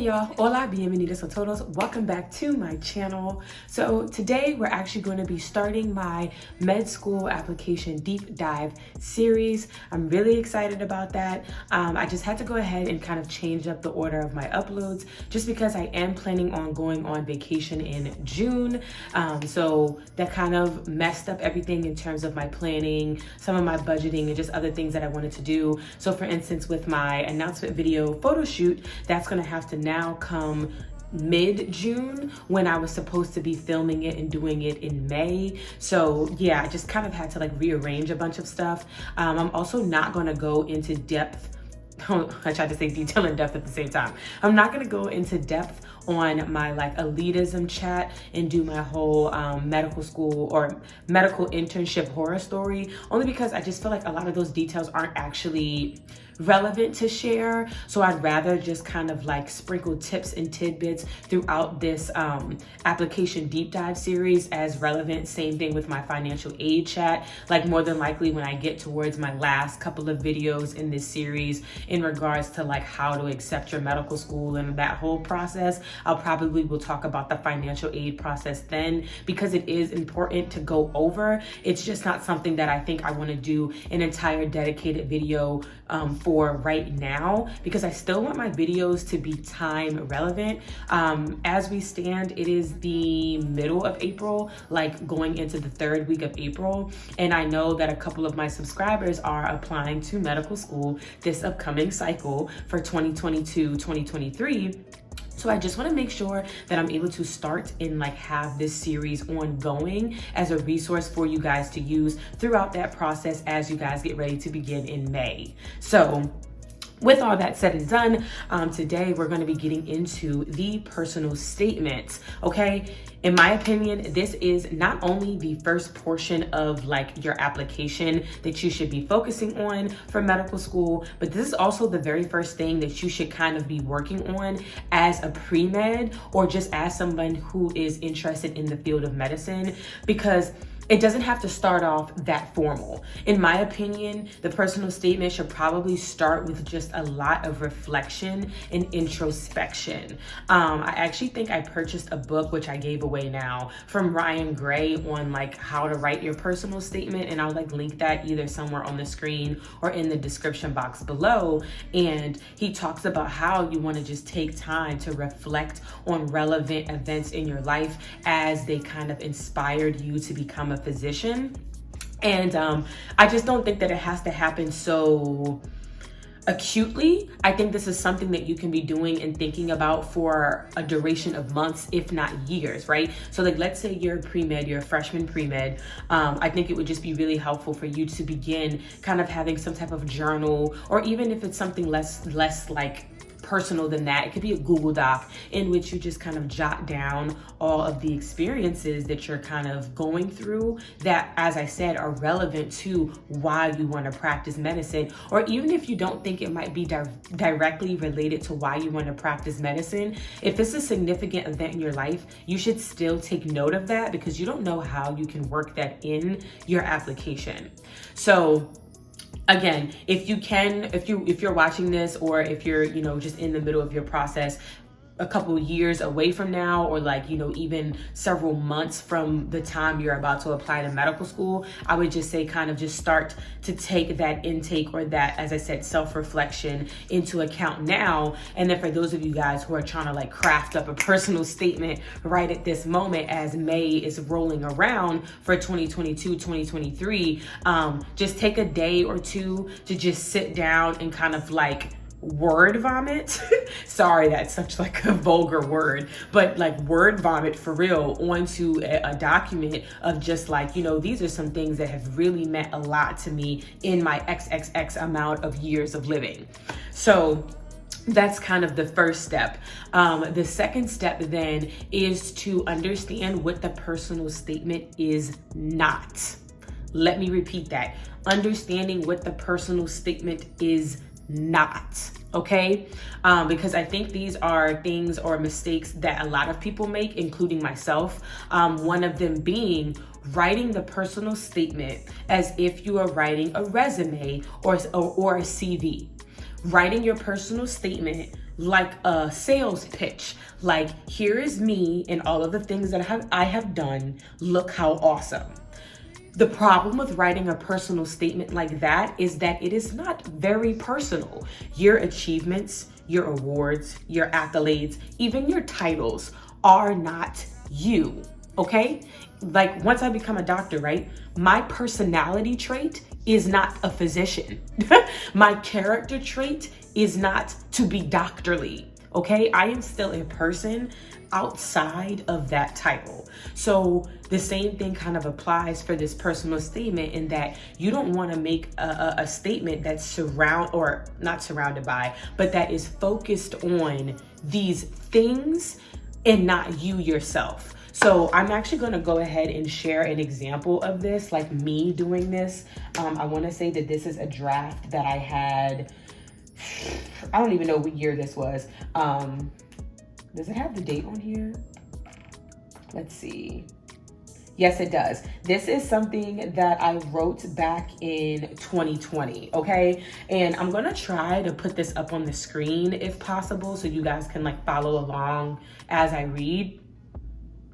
y'all, hola, bienvenidos a todos. Welcome back to my channel. So today we're actually going to be starting my med school application deep dive series. I'm really excited about that. I just had to go ahead and kind of change up the order of my uploads just because I am planning on going on vacation in June. So that kind of messed up everything in terms of my planning, some of my budgeting, and just other things that I wanted to do. So for instance, with my announcement video photo shoot, that's gonna have to now come mid-June when I was supposed to be filming it and doing it in May. So yeah, I just kind of had to like rearrange a bunch of stuff. I'm also not gonna go into depth. I tried to say detail and depth at the same time. I'm not gonna go into depth on my like elitism chat and do my whole medical school or medical internship horror story, only because I just feel like a lot of those details aren't actually relevant to share. So I'd rather just kind of like sprinkle tips and tidbits throughout this application deep dive series as relevant. Same thing with my financial aid chat. Like more than likely when I get towards my last couple of videos in this series in regards to like how to accept your medical school and that whole process, I'll probably will talk about the financial aid process then, because it is important to go over. It's just not something that I think I want to do an entire dedicated video for right now, because I still want my videos to be time relevant. As we stand, it is the middle of April, like going into the third week of April. And I know that a couple of my subscribers are applying to medical school this upcoming cycle for 2022-2023. So I just want to make sure that I'm able to start and like have this series ongoing as a resource for you guys to use throughout that process as you guys get ready to begin in May. So with all that said and done, today we're going to be getting into the personal statement, okay? In my opinion, this is not only the first portion of like your application that you should be focusing on for medical school, but this is also the very first thing that you should kind of be working on as a pre-med or just as someone who is interested in the field of medicine, because it doesn't have to start off that formal. In my opinion, the personal statement should probably start with just a lot of reflection and introspection. I actually think I purchased a book, which I gave away now, from Ryan Gray on like how to write your personal statement. And I'll like link that either somewhere on the screen or in the description box below. And he talks about how you want to just take time to reflect on relevant events in your life as they kind of inspired you to become a physician. And I just don't think that it has to happen so acutely. I think this is something that you can be doing and thinking about for a duration of months, if not years, right? So like, let's say you're a pre-med, you're a freshman pre-med. I think it would just be really helpful for you to begin kind of having some type of journal, or even if it's something less like personal than that, it could be a Google Doc in which you just kind of jot down all of the experiences that you're kind of going through that, as I said, are relevant to why you want to practice medicine. Or even if you don't think it might be directly related to why you want to practice medicine, if it's a significant event in your life, you should still take note of that, because you don't know how you can work that in your application. So again, if you're watching this, or if you're, just in the middle of your process, a couple years away from now, or like, even several months from the time you're about to apply to medical school, I would just say kind of just start to take that intake or that, as I said, self-reflection into account now. And then for those of you guys who are trying to like craft up a personal statement right at this moment as May is rolling around for 2022, 2023, just take a day or two to just sit down and kind of like word vomit. Sorry, that's such like a vulgar word, but like word vomit for real onto a document of just like, these are some things that have really meant a lot to me in my XXX amount of years of living. So that's kind of the first step. The second step then is to understand what the personal statement is not. Let me repeat that. Understanding what the personal statement is not, okay? Because I think these are things or mistakes that a lot of people make, including myself. One of them being writing the personal statement as if you are writing a resume or a CV. Writing your personal statement like a sales pitch. Like, here is me and all of the things that I have done. Look how awesome. The problem with writing a personal statement like that is that it is not very personal. Your achievements, your awards, your accolades, even your titles are not you, okay? Like, once I become a doctor, right? My personality trait is not a physician. My character trait is not to be doctorly, okay? I am still a person outside of that title. So the same thing kind of applies for this personal statement, in that you don't want to make a statement that's not surrounded by, but that is focused on these things and not you yourself. So I'm actually going to go ahead and share an example of this, like me doing this. I want to say that this is a draft that I had. I don't even know what year this was. Does it have the date on here? Let's see. Yes, it does. This is something that I wrote back in 2020, okay? And I'm gonna try to put this up on the screen if possible, so you guys can like follow along as I read,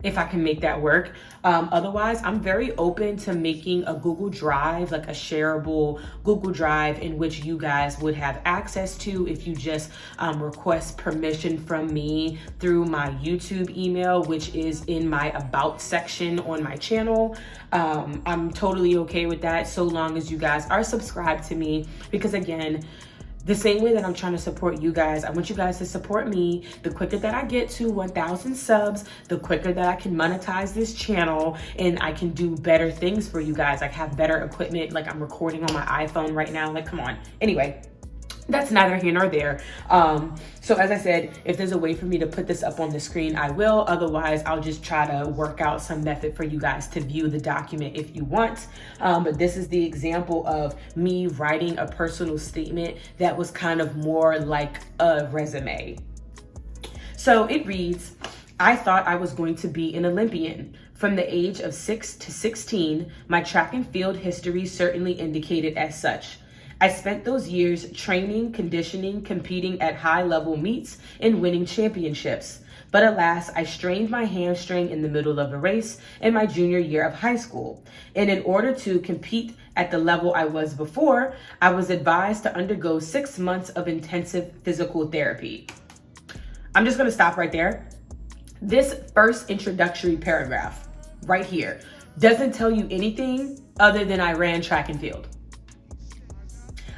if I can make that work. Otherwise, I'm very open to making a Google Drive, like a shareable Google Drive, in which you guys would have access to if you just request permission from me through my YouTube email, which is in my About section on my channel. I'm totally okay with that, so long as you guys are subscribed to me, because again, the same way that I'm trying to support you guys, I want you guys to support me. The quicker that I get to 1,000 subs, the quicker that I can monetize this channel and I can do better things for you guys. Like, have better equipment. Like, I'm recording on my iPhone right now. Like, come on. Anyway, that's neither here nor there. So as I said, if there's a way for me to put this up on the screen, I will. Otherwise, I'll just try to work out some method for you guys to view the document if you want. But this is the example of me writing a personal statement that was kind of more like a resume. So it reads, I thought I was going to be an Olympian. From the age of 6 to 16, my track and field history certainly indicated as such. I spent those years training, conditioning, competing at high-level meets, and winning championships. But alas, I strained my hamstring in the middle of a race in my junior year of high school. And in order to compete at the level I was before, I was advised to undergo 6 months of intensive physical therapy. I'm just going to stop right there. This first introductory paragraph right here doesn't tell you anything other than I ran track and field.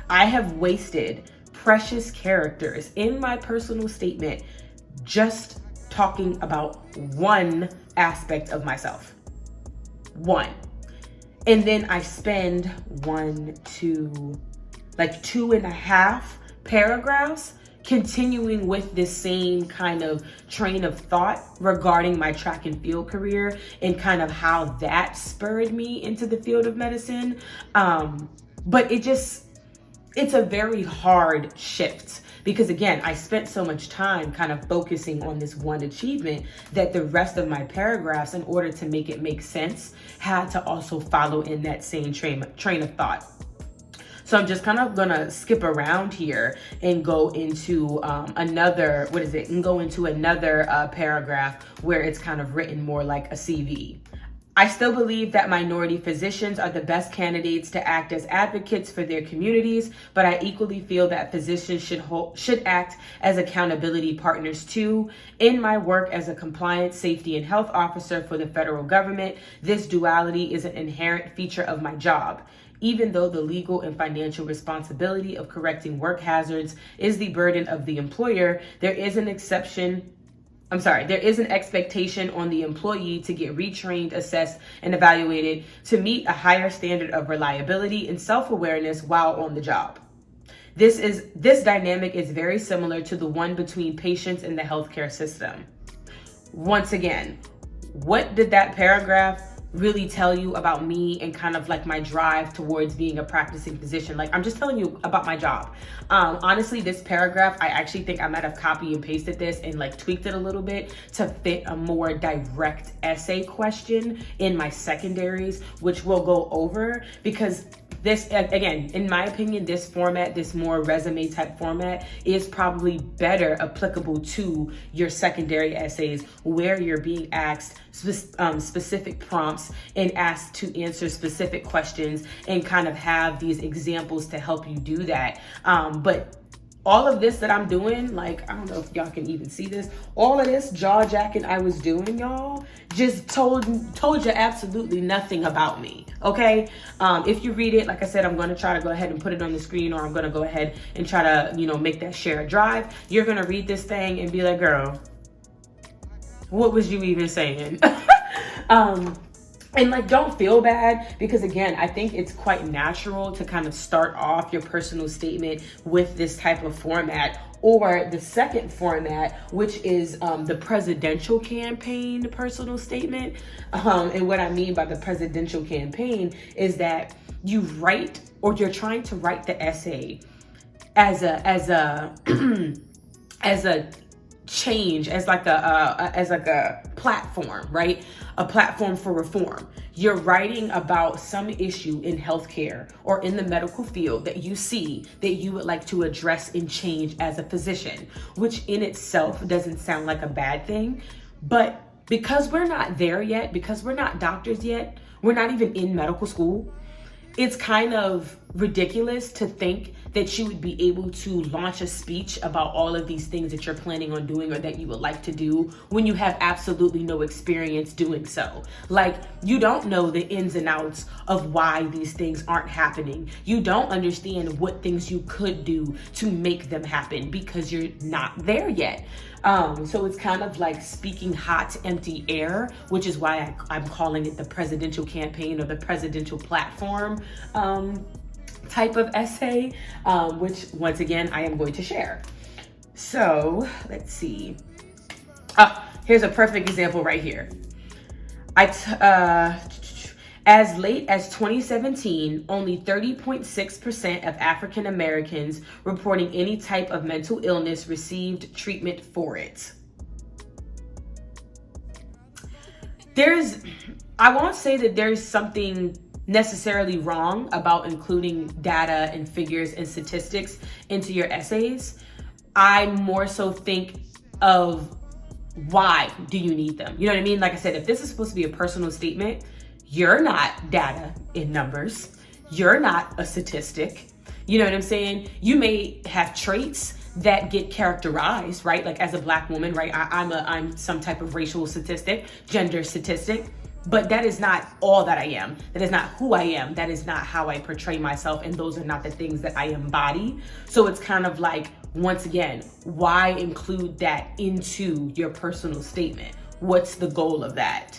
I have wasted precious characters in my personal statement just talking about one aspect of myself. One. And then I spend 2.5 paragraphs continuing with this same kind of train of thought regarding my track and field career and kind of how that spurred me into the field of medicine. But it's a very hard shift, because again, I spent so much time kind of focusing on this one achievement that the rest of my paragraphs, in order to make it make sense, had to also follow in that same train of thought. So I'm just kind of gonna skip around here and go into another paragraph where it's kind of written more like a CV. I still believe that minority physicians are the best candidates to act as advocates for their communities, but I equally feel that physicians should act as accountability partners too. In my work as a compliance, safety, and health officer for the federal government, this duality is an inherent feature of my job. Even though the legal and financial responsibility of correcting work hazards is the burden of the employer, there is an expectation on the employee to get retrained, assessed, and evaluated to meet a higher standard of reliability and self-awareness while on the job. This dynamic is very similar to the one between patients in the healthcare system. Once again, what did that paragraph really tell you about me and kind of like my drive towards being a practicing physician. Like, I'm just telling you about my job. Honestly, this paragraph, I actually think I might have copy and pasted this and like tweaked it a little bit to fit a more direct essay question in my secondaries, which we'll go over, because this, again, in my opinion, this format, this more resume type format, is probably better applicable to your secondary essays, where you're being asked specific prompts and asked to answer specific questions and kind of have these examples to help you do that. But all of this that I'm doing, like, I don't know if y'all can even see this, all of this jaw jacking I was doing, y'all, just told you absolutely nothing about me, okay? If you read it, like I said, I'm gonna try to go ahead and put it on the screen, or I'm gonna go ahead and try to, make that share a drive. You're gonna read this thing and be like, girl, what was you even saying? And like, don't feel bad, because again, I think it's quite natural to kind of start off your personal statement with this type of format, or the second format, which is the presidential campaign personal statement. And what I mean by the presidential campaign is that you write, or you're trying to write the essay as a as a change, as like a platform, right? A platform for reform. You're writing about some issue in healthcare or in the medical field that you see that you would like to address and change as a physician, which in itself doesn't sound like a bad thing. But because we're not there yet, because we're not doctors yet, we're not even in medical school, it's kind of ridiculous to think that you would be able to launch a speech about all of these things that you're planning on doing or that you would like to do when you have absolutely no experience doing so. Like, you don't know the ins and outs of why these things aren't happening. You don't understand what things you could do to make them happen because you're not there yet. So it's kind of like speaking hot, empty air, which is why I'm calling it the presidential campaign or the presidential platform type of essay, which once again, I am going to share. So let's see. Here's a perfect example right here. As late as 2017, only 30.6% of African Americans reporting any type of mental illness received treatment for it. I won't say that there's something necessarily wrong about including data and figures and statistics into your essays. I more so think of, why do you need them? You know what I mean? Like I said, if this is supposed to be a personal statement, you're not data in numbers. You're not a statistic. You know what I'm saying? You may have traits that get characterized, right? Like as a Black woman, right? I'm some type of racial statistic, gender statistic, but that is not all that I am. That is not who I am. That is not how I portray myself. And those are not the things that I embody. So it's kind of like, once again, why include that into your personal statement? What's the goal of that?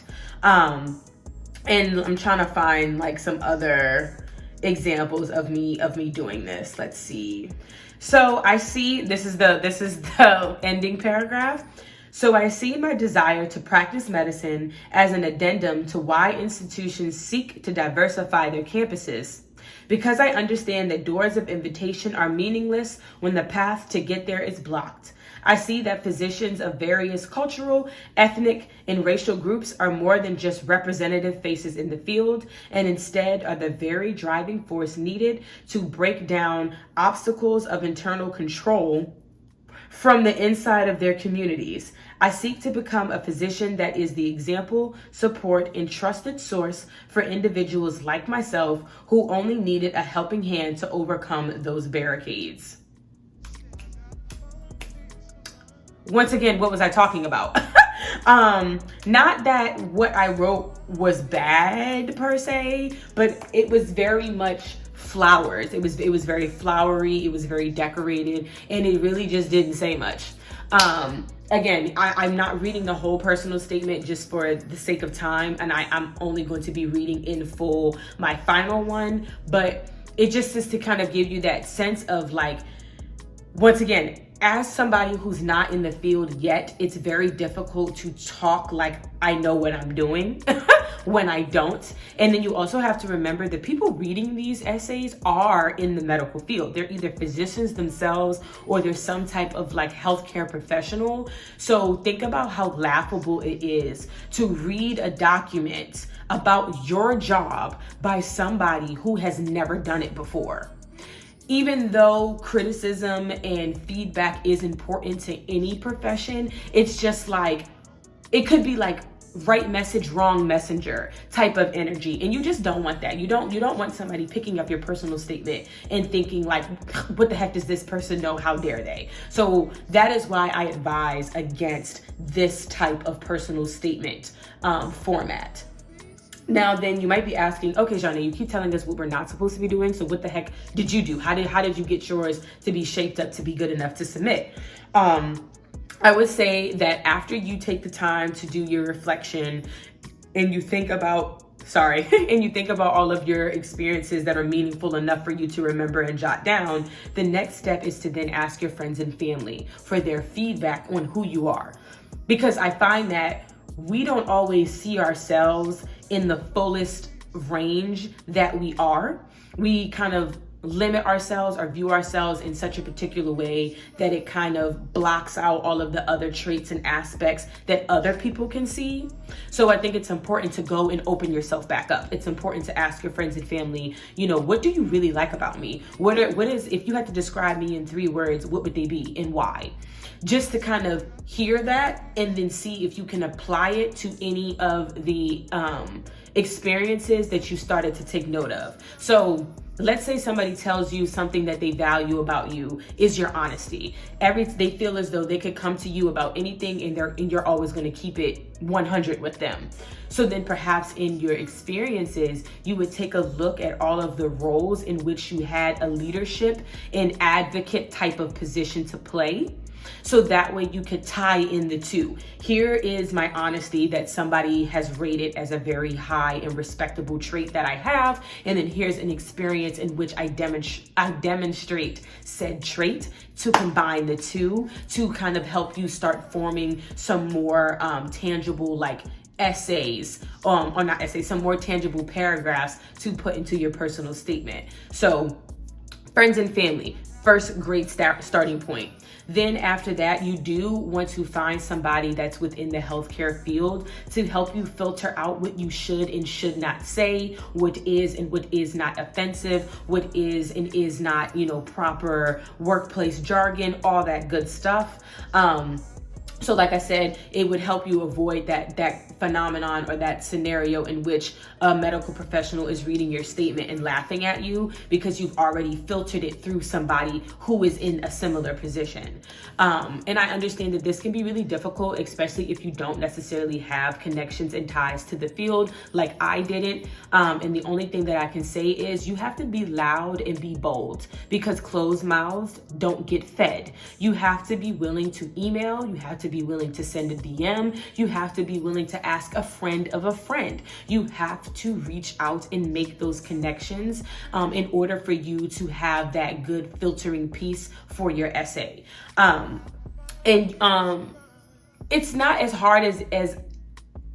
And I'm trying to find like some other examples of me doing this. Let's see. So I see, this is the ending paragraph. So I see my desire to practice medicine as an addendum to why institutions seek to diversify their campuses. Because I understand that doors of invitation are meaningless when the path to get there is blocked. I see that physicians of various cultural, ethnic, and racial groups are more than just representative faces in the field, and instead are the very driving force needed to break down obstacles of internal control from the inside of their communities. I seek to become a physician that is the example, support, and trusted source for individuals like myself who only needed a helping hand to overcome those barricades. Once again, what was I talking about? Not that what I wrote was bad per se, but it was very much flowers. It was very flowery, it was very decorated, and it really just didn't say much. Again, I'm not reading the whole personal statement just for the sake of time, and I'm only going to be reading in full my final one, but it just is to kind of give you that sense of like, once again, as somebody who's not in the field yet, it's very difficult to talk like I know what I'm doing when I don't. And then you also have to remember that people reading these essays are in the medical field. They're either physicians themselves or they're some type of like healthcare professional. So think about how laughable it is to read a document about your job by somebody who has never done it before. Even though criticism and feedback is important to any profession, it's just like, it could be like right message, wrong messenger type of energy. And you just don't want that. You don't want somebody picking up your personal statement and thinking like, what the heck does this person know? How dare they? So that is why I advise against this type of personal statement format. Now, then you might be asking, okay, Jonna, you keep telling us what we're not supposed to be doing. So what the heck did you do? How did you get yours to be shaped up to be good enough to submit? I would say that after you take the time to do your reflection and you think about, and you think about all of your experiences that are meaningful enough for you to remember and jot down, the next step is to then ask your friends and family for their feedback on who you are. Because I find that we don't always see ourselves in the fullest range that we are. We kind of limit ourselves or view ourselves in such a particular way that it kind of blocks out all of the other traits and aspects that other people can see. So I think it's important to go and open yourself back up. It's important to ask your friends and family, what do you really like about me? What is, if you had to describe me in 3 words, what would they be and why? Just to kind of hear that and then see if you can apply it to any of the experiences that you started to take note of. So let's say somebody tells you something that they value about you is your honesty. They feel as though they could come to you about anything and you're always going to keep it 100 with them. So then perhaps in your experiences, you would take a look at all of the roles in which you had a leadership and advocate type of position to play. So that way you could tie in the two. Here is my honesty that somebody has rated as a very high and respectable trait that I have. And then here's an experience in which I demonstrate said trait to combine the two to kind of help you start forming some more tangible like essays, or not essays, some more tangible paragraphs to put into your personal statement. So friends and family, first great starting point. Then after that, you do want to find somebody that's within the healthcare field to help you filter out what you should and should not say, what is and what is not offensive, what is and is not, proper workplace jargon, all that good stuff. So like I said, it would help you avoid that phenomenon or that scenario in which a medical professional is reading your statement and laughing at you because you've already filtered it through somebody who is in a similar position. And I understand that this can be really difficult, especially if you don't necessarily have connections and ties to the field like I didn't. And the only thing that I can say is you have to be loud and be bold because closed mouths don't get fed. You have to be willing to email. You have to be willing to send a DM. You have to be willing to ask a friend of a friend. You have to reach out and make those connections in order for you to have that good filtering piece for your essay. It's not as hard as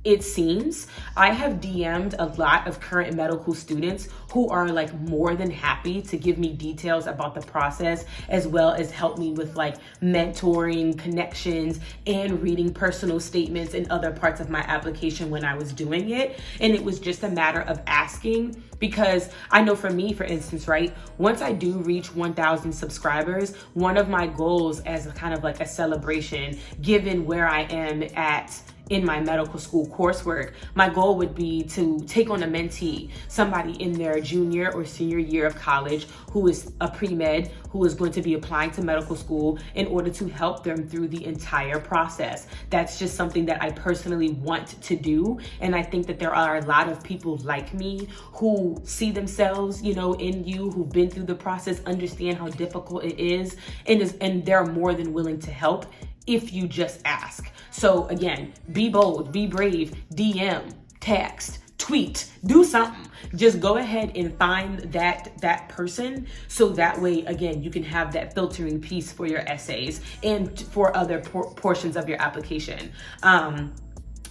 it seems. I have DM'd a lot of current medical students who are like more than happy to give me details about the process, as well as help me with like mentoring, connections, and reading personal statements and other parts of my application when I was doing it. And it was just a matter of asking, because I know for me, for instance, right, once I do reach 1,000 subscribers, one of my goals as a kind of like a celebration, given where I am at in my medical school coursework, my goal would be to take on a mentee, somebody in their junior or senior year of college who is a pre-med, who is going to be applying to medical school in order to help them through the entire process. That's just something that I personally want to do. And I think that there are a lot of people like me who see themselves, in you, who've been through the process, understand how difficult it is, and they're more than willing to help if you just ask. So again, be bold, be brave, DM, text, tweet, do something. Just go ahead and find that person, so that way, again, you can have that filtering piece for your essays and for other portions of your application.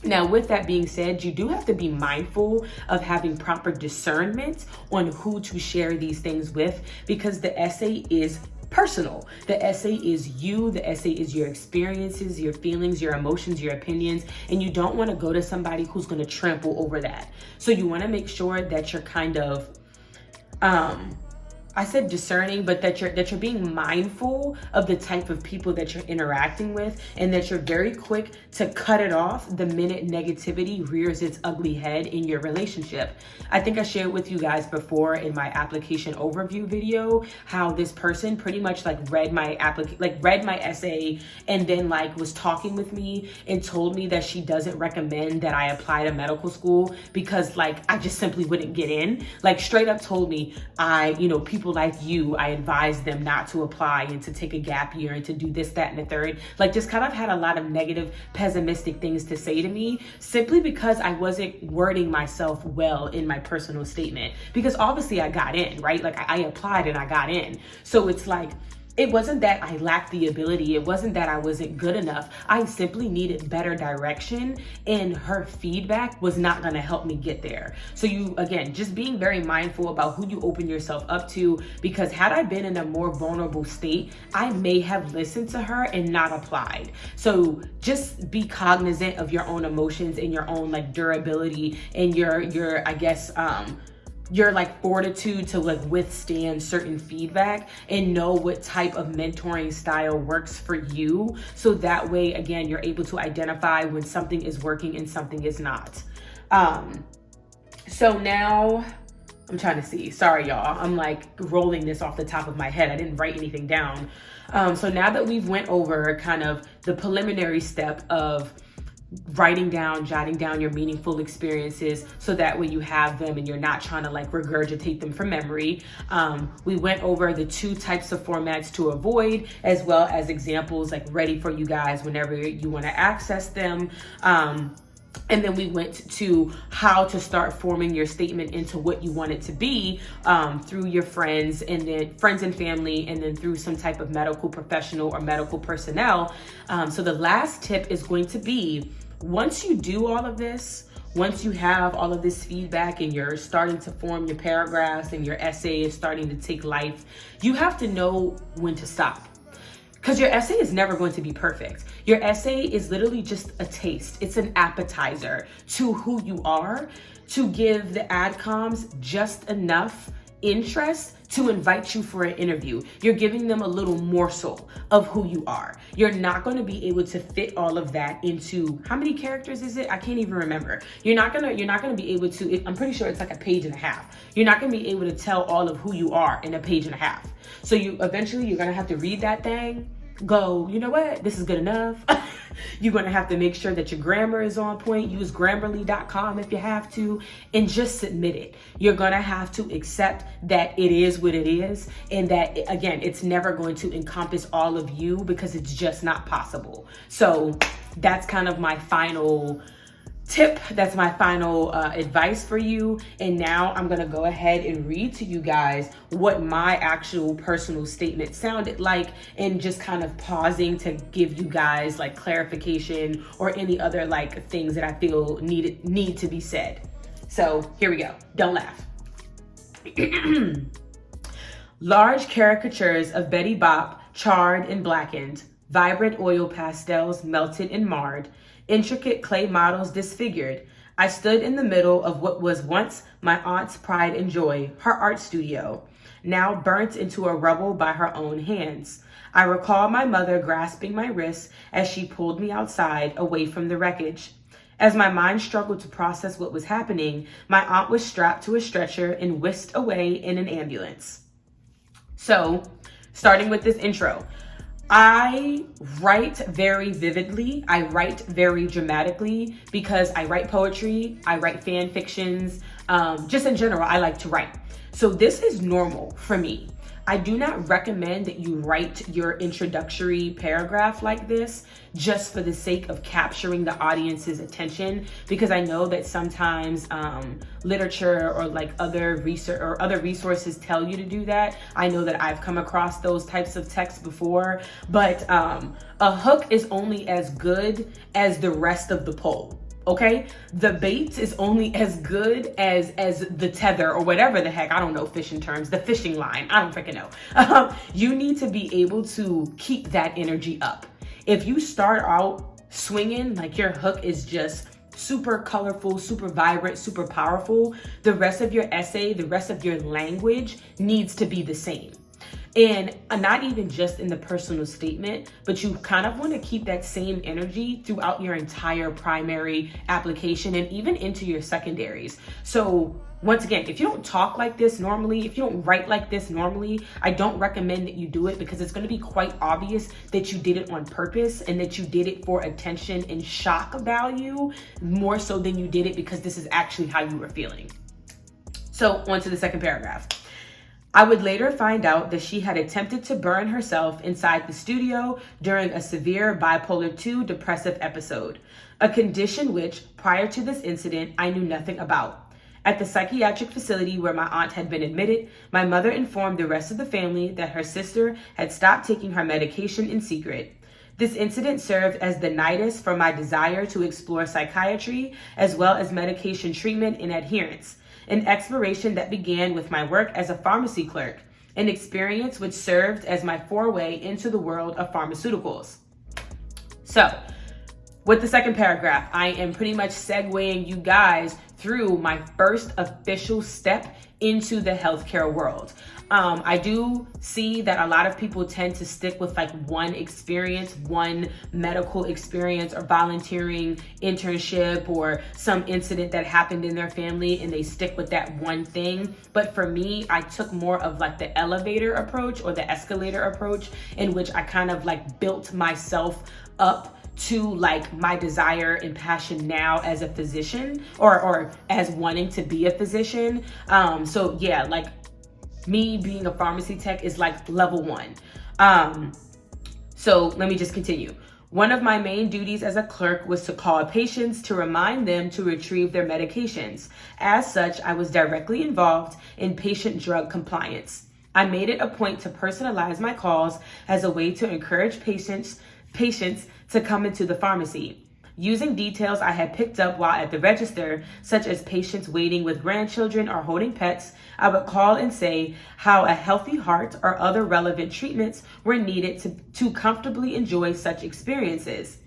Now, with that being said, you do have to be mindful of having proper discernment on who to share these things with, because the essay is personal. The essay is you, the essay is your experiences, your feelings, your emotions, your opinions, and you don't want to go to somebody who's going to trample over that. So you want to make sure that you're kind of, I said discerning, but that you're being mindful of the type of people that you're interacting with, and that you're very quick to cut it off the minute negativity rears its ugly head in your relationship. I think I shared with you guys before in my application overview video how this person pretty much like read my essay and then like was talking with me and told me that she doesn't recommend that I apply to medical school because like I just simply wouldn't get in. Like straight up told me people like you, I advise them not to apply and to take a gap year and to do this, that, and the third. Like just kind of had a lot of negative, pessimistic things to say to me simply because I wasn't wording myself well in my personal statement. Because obviously I got in, right? Like I applied and I got in. So it's like, it wasn't that I lacked the ability. It wasn't that I wasn't good enough. I simply needed better direction, and her feedback was not going to help me get there. So you, again, just being very mindful about who you open yourself up to, because had I been in a more vulnerable state, I may have listened to her and not applied. So just be cognizant of your own emotions and your own like durability and your I guess, your like fortitude to like withstand certain feedback, and know what type of mentoring style works for you. So that way, again, you're able to identify when something is working and something is not. So now I'm trying to see, sorry y'all, I'm like rolling this off the top of my head. I didn't write anything down. So now that we've went over kind of the preliminary step of jotting down your meaningful experiences so that way you have them and you're not trying to like regurgitate them from memory. We went over the 2 types of formats to avoid, as well as examples like ready for you guys whenever you want to access them. And then we went to how to start forming your statement into what you want it to be through your friends, and then friends and family, and then through some type of medical professional or medical personnel. So the last tip is going to be, once you do all of this, once you have all of this feedback and you're starting to form your paragraphs and your essay is starting to take life, you have to know when to stop. Because your essay is never going to be perfect. Your essay is literally just a taste. It's an appetizer to who you are, to give the AdComs just enough interest to invite you for an interview. You're giving them a little morsel of who you are. You're not going to be able to fit all of that into, how many characters is it? I can't even remember. You're not going to be able to, I'm pretty sure it's like a page and a half. You're not going to be able to tell all of who you are in a page and a half. So you're going to have to read that thing, go, you know what, this is good enough. You're going to have to make sure that your grammar is on point. Use Grammarly.com if you have to, and just submit it. You're going to have to accept that it is what it is, and that, again, it's never going to encompass all of you, because it's just not possible. So that's kind of my final tip. That's my final advice for you. And now I'm gonna go ahead and read to you guys what my actual personal statement sounded like, and just kind of pausing to give you guys like clarification or any other like things that I feel need to be said. So here we go. Don't laugh. Large caricatures of Betty Bopp, charred and blackened, vibrant oil pastels melted and marred, intricate clay models disfigured. I stood in the middle of what was once my aunt's pride and joy, her art studio, now burnt into a rubble by her own hands. I recall my mother grasping my wrist as she pulled me outside, away from the wreckage. As my mind struggled to process what was happening, my aunt was strapped to a stretcher and whisked away in an ambulance. So, starting with this intro, I write very vividly. I write very dramatically because I write poetry. I write fan fictions. Just in general, I like to write. So this is normal for me. I do not recommend that you write your introductory paragraph like this just for the sake of capturing the audience's attention, because I know that sometimes literature or like other research or other resources tell you to do that. I know that I've come across those types of texts before, but a hook is only as good as the rest of the poem. Okay, the bait is only as good as the tether or whatever the heck, I don't know fishing terms, the fishing line, I don't freaking know. You need to be able to keep that energy up. If you start out swinging like your hook is just super colorful, super vibrant, super powerful, the rest of your essay, the rest of your language needs to be the same. And not even just in the personal statement, but you kind of want to keep that same energy throughout your entire primary application and even into your secondaries. So once again, if you don't talk like this normally, if you don't write like this normally, I don't recommend that you do it, because it's going to be quite obvious that you did it on purpose and that you did it for attention and shock value more so than you did it because this is actually how you were feeling. So on to the second paragraph. I would later find out that she had attempted to burn herself inside the studio during a severe bipolar 2 depressive episode, a condition which, prior to this incident, I knew nothing about. At the psychiatric facility where my aunt had been admitted, my mother informed the rest of the family that her sister had stopped taking her medication in secret. This incident served as the nidus for my desire to explore psychiatry as well as medication treatment and adherence. An exploration that began with my work as a pharmacy clerk, an experience which served as my foray into the world of pharmaceuticals. So, with the second paragraph, I am pretty much segueing you guys through my first official step into the healthcare world. I do see that a lot of people tend to stick with like one experience, one medical experience or volunteering internship or some incident that happened in their family, and they stick with that one thing. But for me, I took more of like the elevator approach or the escalator approach, in which I kind of like built myself up to like my desire and passion now as a physician or as wanting to be a physician. So yeah, like me being a pharmacy tech is like level 1. So let me just continue. One of my main duties as a clerk was to call patients to remind them to retrieve their medications. As such, I was directly involved in patient drug compliance. I made it a point to personalize my calls as a way to encourage patients to come into the pharmacy. Using details I had picked up while at the register, such as patients waiting with grandchildren or holding pets, I would call and say how a healthy heart or other relevant treatments were needed to comfortably enjoy such experiences.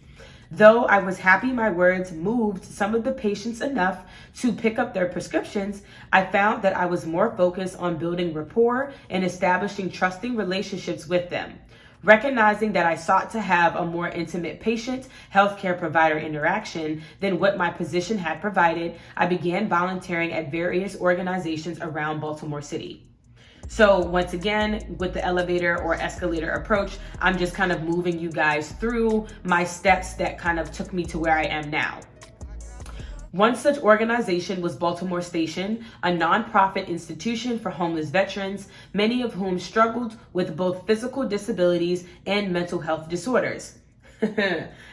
Though I was happy my words moved some of the patients enough to pick up their prescriptions, I found that I was more focused on building rapport and establishing trusting relationships with them. Recognizing that I sought to have a more intimate patient healthcare provider interaction than what my position had provided, I began volunteering at various organizations around Baltimore City. So once again, with the elevator or escalator approach, I'm just kind of moving you guys through my steps that kind of took me to where I am now. One such organization was Baltimore Station, a nonprofit institution for homeless veterans, many of whom struggled with both physical disabilities and mental health disorders.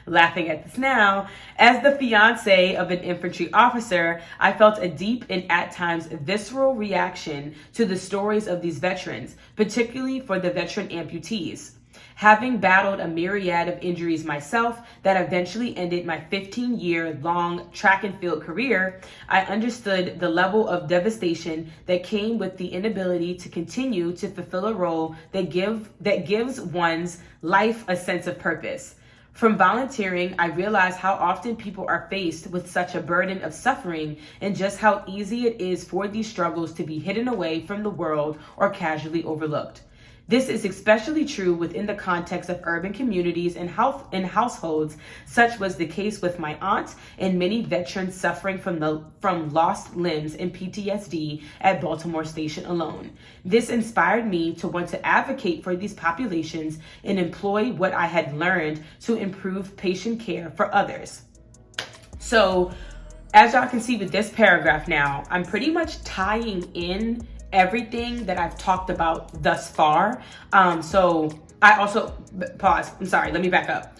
Laughing at this now, as the fiance of an infantry officer, I felt a deep and at times visceral reaction to the stories of these veterans, particularly for the veteran amputees. Having battled a myriad of injuries myself that eventually ended my 15-year-long track and field career, I understood the level of devastation that came with the inability to continue to fulfill a role that gives one's life a sense of purpose. From volunteering, I realized how often people are faced with such a burden of suffering and just how easy it is for these struggles to be hidden away from the world or casually overlooked. This is especially true within the context of urban communities and households. Such was the case with my aunt and many veterans suffering from lost limbs and PTSD at Baltimore Station alone. This inspired me to want to advocate for these populations and employ what I had learned to improve patient care for others. So, as y'all can see with this paragraph now, I'm pretty much tying in everything that I've talked about thus far. So I also, pause, I'm sorry, let me back up.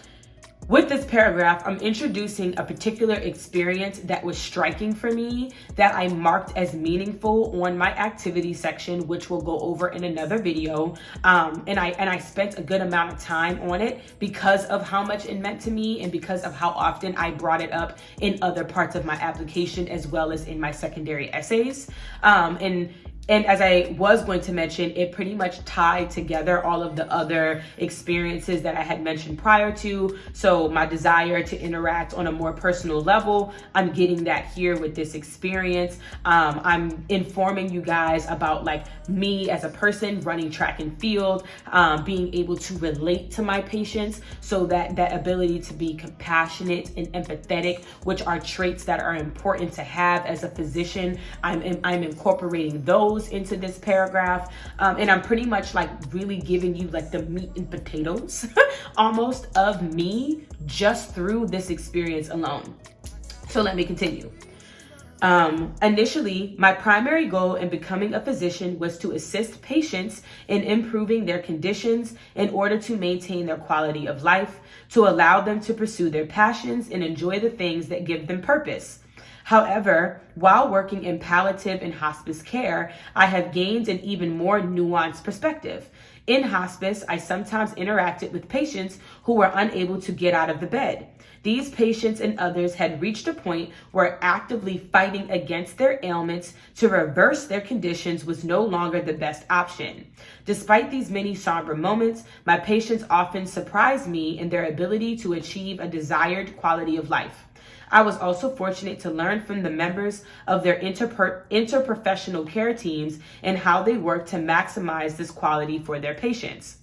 With this paragraph, I'm introducing a particular experience that was striking for me that I marked as meaningful on my activity section, which we'll go over in another video. And I spent a good amount of time on it because of how much it meant to me and because of how often I brought it up in other parts of my application as well as in my secondary essays. And as I was going to mention, it pretty much tied together all of the other experiences that I had mentioned prior to. So my desire to interact on a more personal level, I'm getting that here with this experience. I'm informing you guys about like me as a person running track and field, being able to relate to my patients. So that ability to be compassionate and empathetic, which are traits that are important to have as a physician. I'm incorporating those into this paragraph, and I'm pretty much like really giving you like the meat and potatoes almost of me just through this experience alone. So let me continue. Initially, my primary goal in becoming a physician was to assist patients in improving their conditions in order to maintain their quality of life, to allow them to pursue their passions and enjoy the things that give them purpose. However, while working in palliative and hospice care, I have gained an even more nuanced perspective. In hospice, I sometimes interacted with patients who were unable to get out of the bed. These patients and others had reached a point where actively fighting against their ailments to reverse their conditions was no longer the best option. Despite these many somber moments, my patients often surprised me in their ability to achieve a desired quality of life. I was also fortunate to learn from the members of their interprofessional care teams and how they work to maximize this quality for their patients.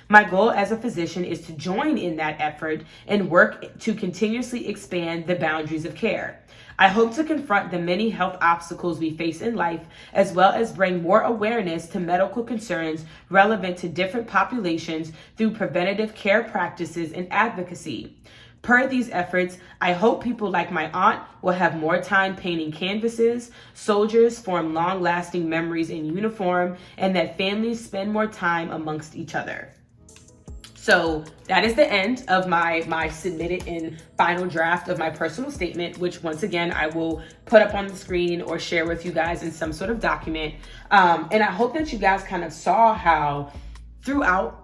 My goal as a physician is to join in that effort and work to continuously expand the boundaries of care. I hope to confront the many health obstacles we face in life, as well as bring more awareness to medical concerns relevant to different populations through preventative care practices and advocacy. Per these efforts, I hope people like my aunt will have more time painting canvases, soldiers form long-lasting memories in uniform, and that families spend more time amongst each other. So that is the end of my submitted and final draft of my personal statement, which once again, I will put up on the screen or share with you guys in some sort of document. And I hope that you guys kind of saw how throughout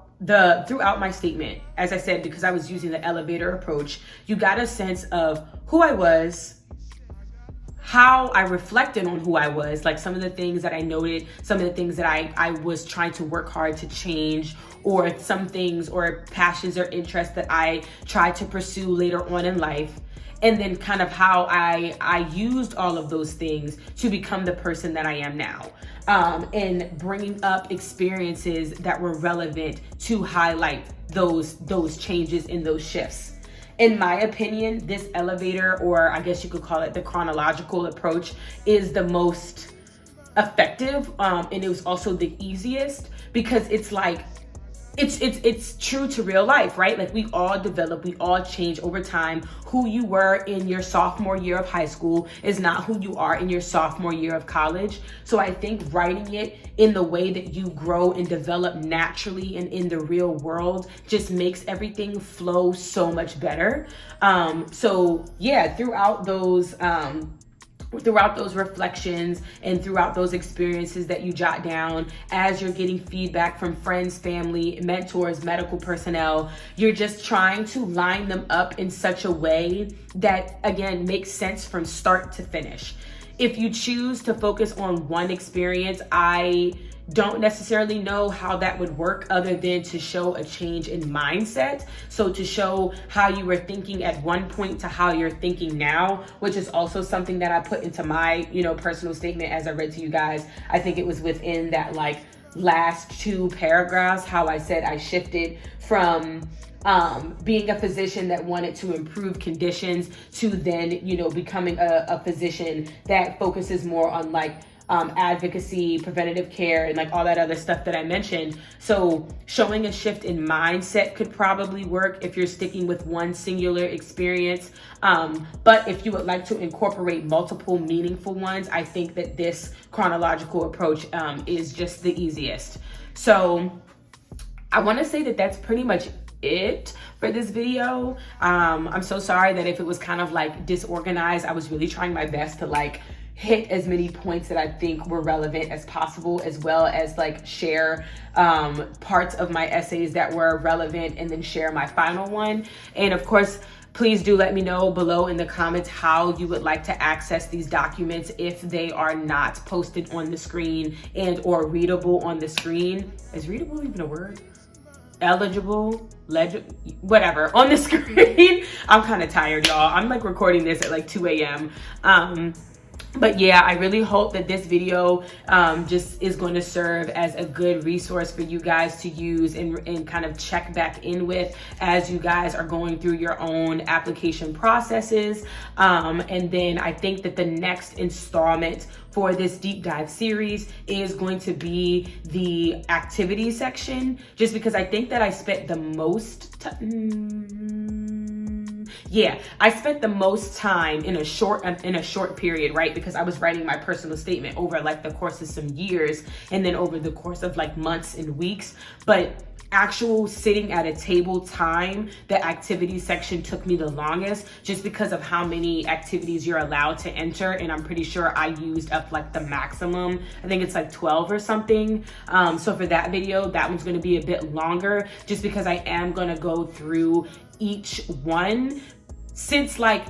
my statement, as I said, because I was using the elevator approach, you got a sense of who I was, how I reflected on who I was, like some of the things that I noted, some of the things that I was trying to work hard to change, or some things or passions or interests that I tried to pursue later on in life. And then kind of how I used all of those things to become the person that I am now. And bringing up experiences that were relevant to highlight those changes and those shifts. In my opinion, this elevator, or I guess you could call it the chronological approach, is the most effective. And it was also the easiest because it's like, it's true to real life, right? Like we all develop, we all change over time. Who you were in your sophomore year of high school is not who you are in your sophomore year of college. So I think writing it in the way that you grow and develop naturally and in the real world just makes everything flow so much better. So yeah, throughout those reflections and throughout those experiences that you jot down, as you're getting feedback from friends, family, mentors, medical personnel, you're just trying to line them up in such a way that, again, makes sense from start to finish. If you choose to focus on one experience, I don't necessarily know how that would work other than to show a change in mindset. So to show how you were thinking at one point to how you're thinking now, which is also something that I put into my, personal statement as I read to you guys. I think it was within that like last two paragraphs, how I said I shifted from being a physician that wanted to improve conditions to then, becoming a physician that focuses more on like advocacy, preventative care, and like all that other stuff that I mentioned. So showing a shift in mindset could probably work if you're sticking with one singular experience. But if you would like to incorporate multiple meaningful ones, I think that this chronological approach is just the easiest. So I want to say that that's pretty much it for this video. I'm so sorry that if it was kind of like disorganized. I was really trying my best to like hit as many points that I think were relevant as possible, as well as like share parts of my essays that were relevant and then share my final one. And of course, please do let me know below in the comments how you would like to access these documents if they are not posted on the screen and or readable on the screen. Is readable even a word? Eligible, whatever, on the screen. I'm kind of tired, y'all. I'm like recording this at like 2 a.m. But yeah, I really hope that this video just is going to serve as a good resource for you guys to use and kind of check back in with as you guys are going through your own application processes. And then I think that the next installment for this deep dive series is going to be the activity section, just because I think that I spent the most I spent the most time in a short period, right? Because I was writing my personal statement over like the course of some years and then over the course of like months and weeks. But actual sitting at a table time, the activity section took me the longest, just because of how many activities you're allowed to enter. And I'm pretty sure I used up like the maximum. I think it's like 12 or something. So for that video, that one's going to be a bit longer, just because I am going to go through each one, since like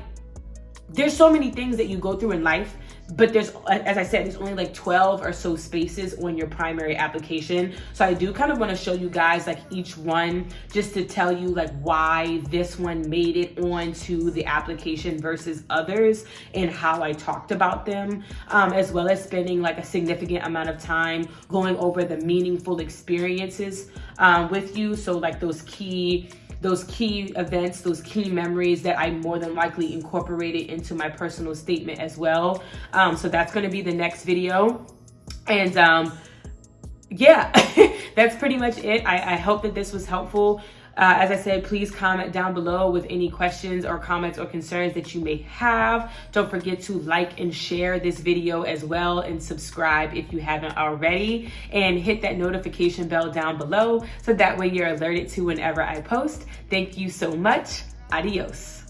there's so many things that you go through in life, but there's, as I said, there's only like 12 or so spaces on your primary application. So I do kind of want to show you guys like each one, just to tell you like why this one made it onto the application versus others and how I talked about them, as well as spending like a significant amount of time going over the meaningful experiences with you. So like those key events, those key memories that I more than likely incorporated into my personal statement as well. So that's going to be the next video. And yeah, that's pretty much it. I hope that this was helpful. As I said, please comment down below with any questions or comments or concerns that you may have. Don't forget to like and share this video as well, and subscribe if you haven't already, and hit that notification bell down below so that way you're alerted to whenever I post. Thank you so much. Adios.